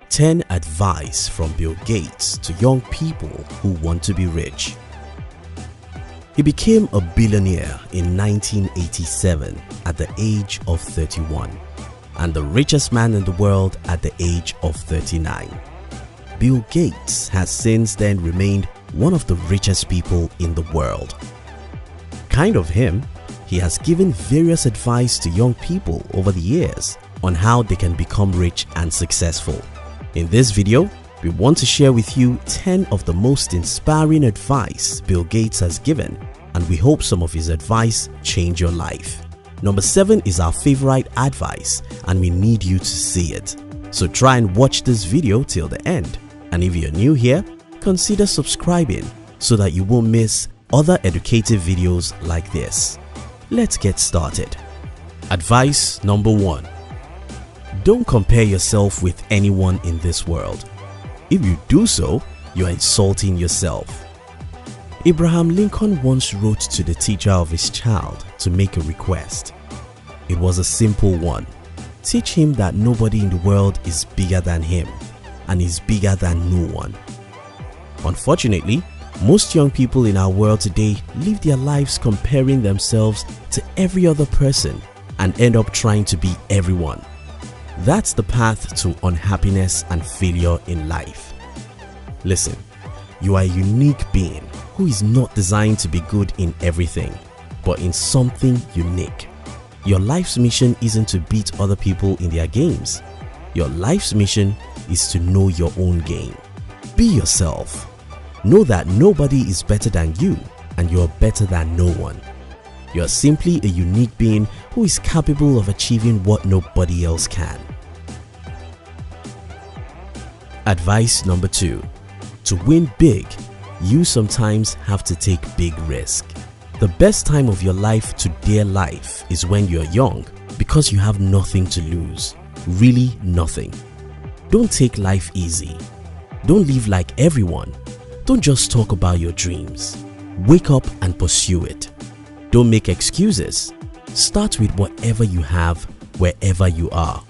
10 Advice from Bill Gates to young people who want to be rich. He became a billionaire in 1987 at the age of 31 and the richest man in the world at the age of 39. Bill Gates has since then remained one of the richest people in the world. Kind of him, he has given various advice to young people over the years on how they can become rich and successful. In this video, we want to share with you 10 of the most inspiring advice Bill Gates has given, and we hope some of his advice change your life. Number 7 is our favorite advice, and we need you to see it. So try and watch this video till the end. And if you're new here, consider subscribing so that you won't miss other educative videos like this. Let's get started. Advice number 1. Don't compare yourself with anyone in this world. If you do so, you are insulting yourself. Abraham Lincoln once wrote to the teacher of his child to make a request. It was a simple one. Teach him that nobody in the world is bigger than him and is bigger than no one. Unfortunately, most young people in our world today live their lives comparing themselves to every other person and end up trying to be everyone. That's the path to unhappiness and failure in life. Listen, you are a unique being who is not designed to be good in everything, but in something unique. Your life's mission isn't to beat other people in their games. Your life's mission is to know your own game. Be yourself. Know that nobody is better than you and you're better than no one. You're simply a unique being who is capable of achieving what nobody else can. Advice number 2. To win big, you sometimes have to take big risk. The best time of your life to dare life is when you're young because you have nothing to lose. Really nothing. Don't take life easy. Don't live like everyone. Don't just talk about your dreams. Wake up and pursue it. Don't make excuses. Start with whatever you have, wherever you are.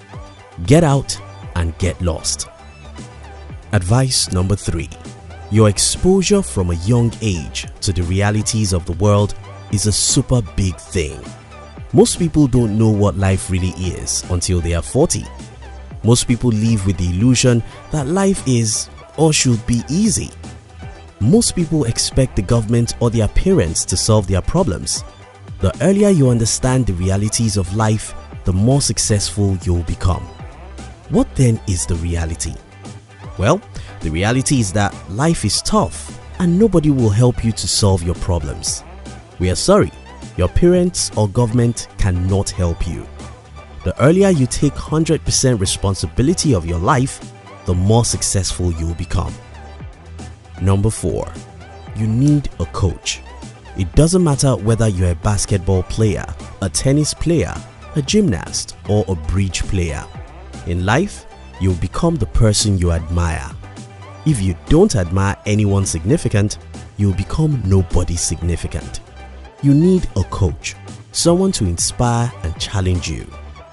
Get out and get lost. Advice number 3. Your exposure from a young age to the realities of the world is a super big thing. Most people don't know what life really is until they are 40. Most people live with the illusion that life is or should be easy. Most people expect the government or their parents to solve their problems. The earlier you understand the realities of life, the more successful you'll become. What then is the reality? Well, the reality is that life is tough and nobody will help you to solve your problems. We are sorry, your parents or government cannot help you. The earlier you take 100% responsibility of your life, the more successful you'll become. Number 4. You need a coach. It doesn't matter whether you're a basketball player, a tennis player, a gymnast, or a bridge player. In life, you'll become the person you admire. If you don't admire anyone significant, you'll become nobody significant. You need a coach, someone to inspire and challenge you,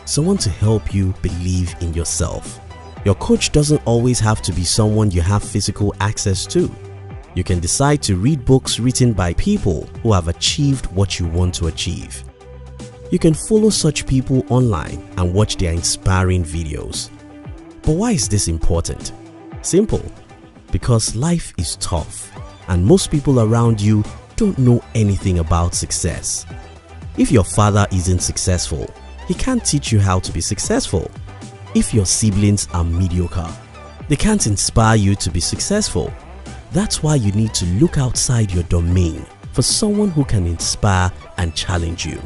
someone to help you believe in yourself. Your coach doesn't always have to be someone you have physical access to. You can decide to read books written by people who have achieved what you want to achieve. You can follow such people online and watch their inspiring videos. But why is this important? Simple. Because life is tough and most people around you don't know anything about success. If your father isn't successful, he can't teach you how to be successful. If your siblings are mediocre, they can't inspire you to be successful. That's why you need to look outside your domain for someone who can inspire and challenge you.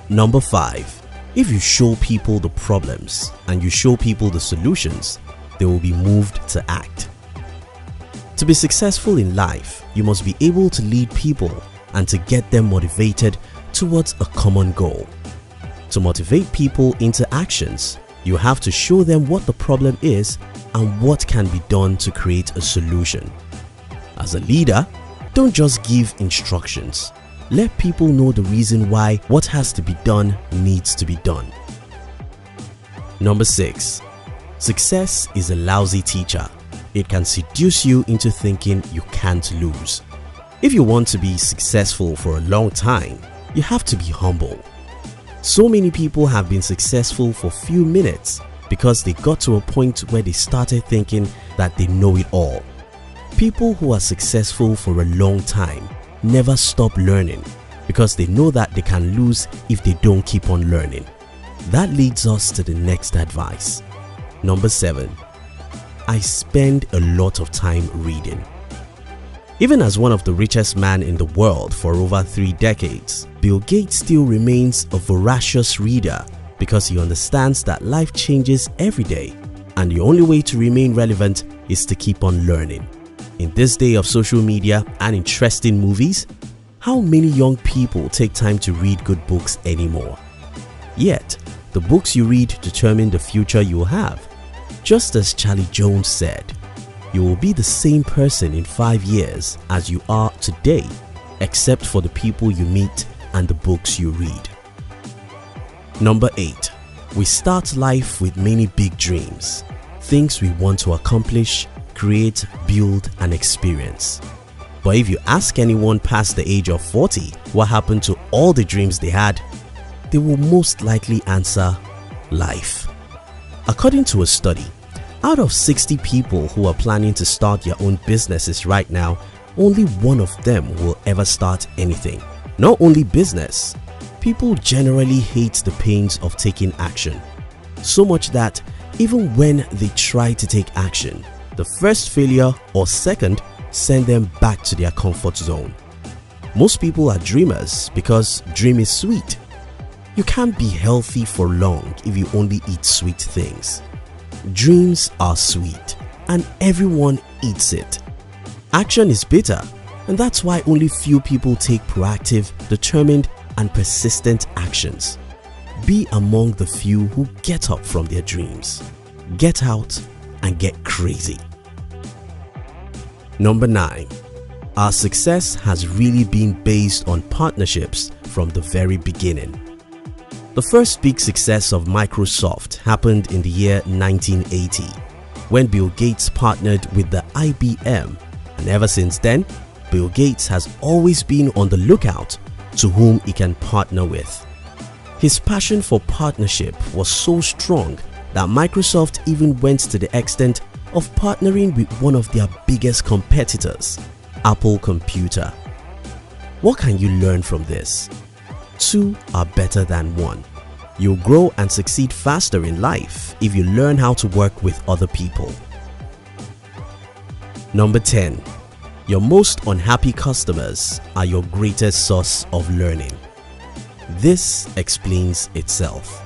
Number 5. If you show people the problems and you show people the solutions, they will be moved to act. To be successful in life, you must be able to lead people and to get them motivated towards a common goal. To motivate people into actions, you have to show them what the problem is and what can be done to create a solution. As a leader, don't just give instructions. Let people know the reason why what has to be done needs to be done. Number 6. Success is a lousy teacher. It can seduce you into thinking you can't lose. If you want to be successful for a long time, you have to be humble. So many people have been successful for few minutes because they got to a point where they started thinking that they know it all. People who are successful for a long time never stop learning because they know that they can lose if they don't keep on learning. That leads us to the next advice. Number 7. I spend a lot of time reading. Even as one of the richest men in the world for over 3 decades, Bill Gates still remains a voracious reader because he understands that life changes every day and the only way to remain relevant is to keep on learning. In this day of social media and interesting movies, how many young people take time to read good books anymore? Yet, the books you read determine the future you will have. Just as Charlie Jones said, you will be the same person in 5 years as you are today, except for the people you meet and the books you read. Number 8. We start life with many big dreams, things we want to accomplish, create, build, and experience. But if you ask anyone past the age of 40 what happened to all the dreams they had, they will most likely answer life. According to a study, out of 60 people who are planning to start their own businesses right now, only one of them will ever start anything. Not only business, people generally hate the pains of taking action. So much that even when they try to take action, the first failure or second send them back to their comfort zone. Most people are dreamers because dream is sweet. You can't be healthy for long if you only eat sweet things. Dreams are sweet and everyone eats it. Action is bitter, and that's why only few people take proactive, determined, and persistent actions. Be among the few who get up from their dreams. Get out and get crazy. Number 9. Our success has really been based on partnerships from the very beginning. The first big success of Microsoft happened in the year 1980 when Bill Gates partnered with the IBM, and ever since then, Bill Gates has always been on the lookout to whom he can partner with. His passion for partnership was so strong that Microsoft even went to the extent of partnering with one of their biggest competitors, Apple Computer. What can you learn from this? 2 are better than 1. You'll grow and succeed faster in life if you learn how to work with other people. Number 10. Your most unhappy customers are your greatest source of learning. This explains itself.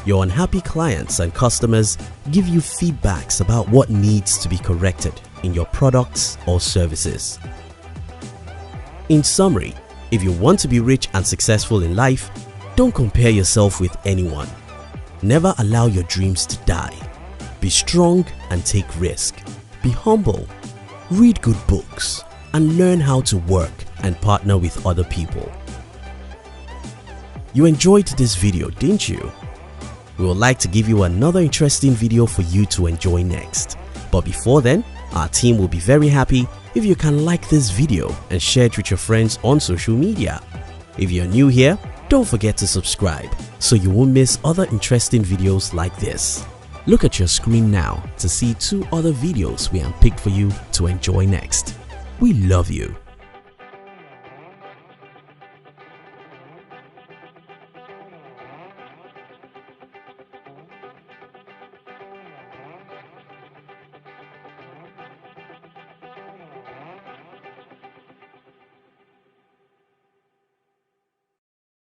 Your unhappy clients and customers give you feedbacks about what needs to be corrected in your products or services. In summary, if you want to be rich and successful in life, don't compare yourself with anyone. Never allow your dreams to die. Be strong and take risk. Be humble. Read good books and learn how to work and partner with other people. You enjoyed this video, didn't you? We would like to give you another interesting video for you to enjoy next. But before then, our team will be very happy if you can like this video and share it with your friends on social media. If you're new here, don't forget to subscribe so you won't miss other interesting videos like this. Look at your screen now to see 2 other videos we have picked for you to enjoy next. We love you.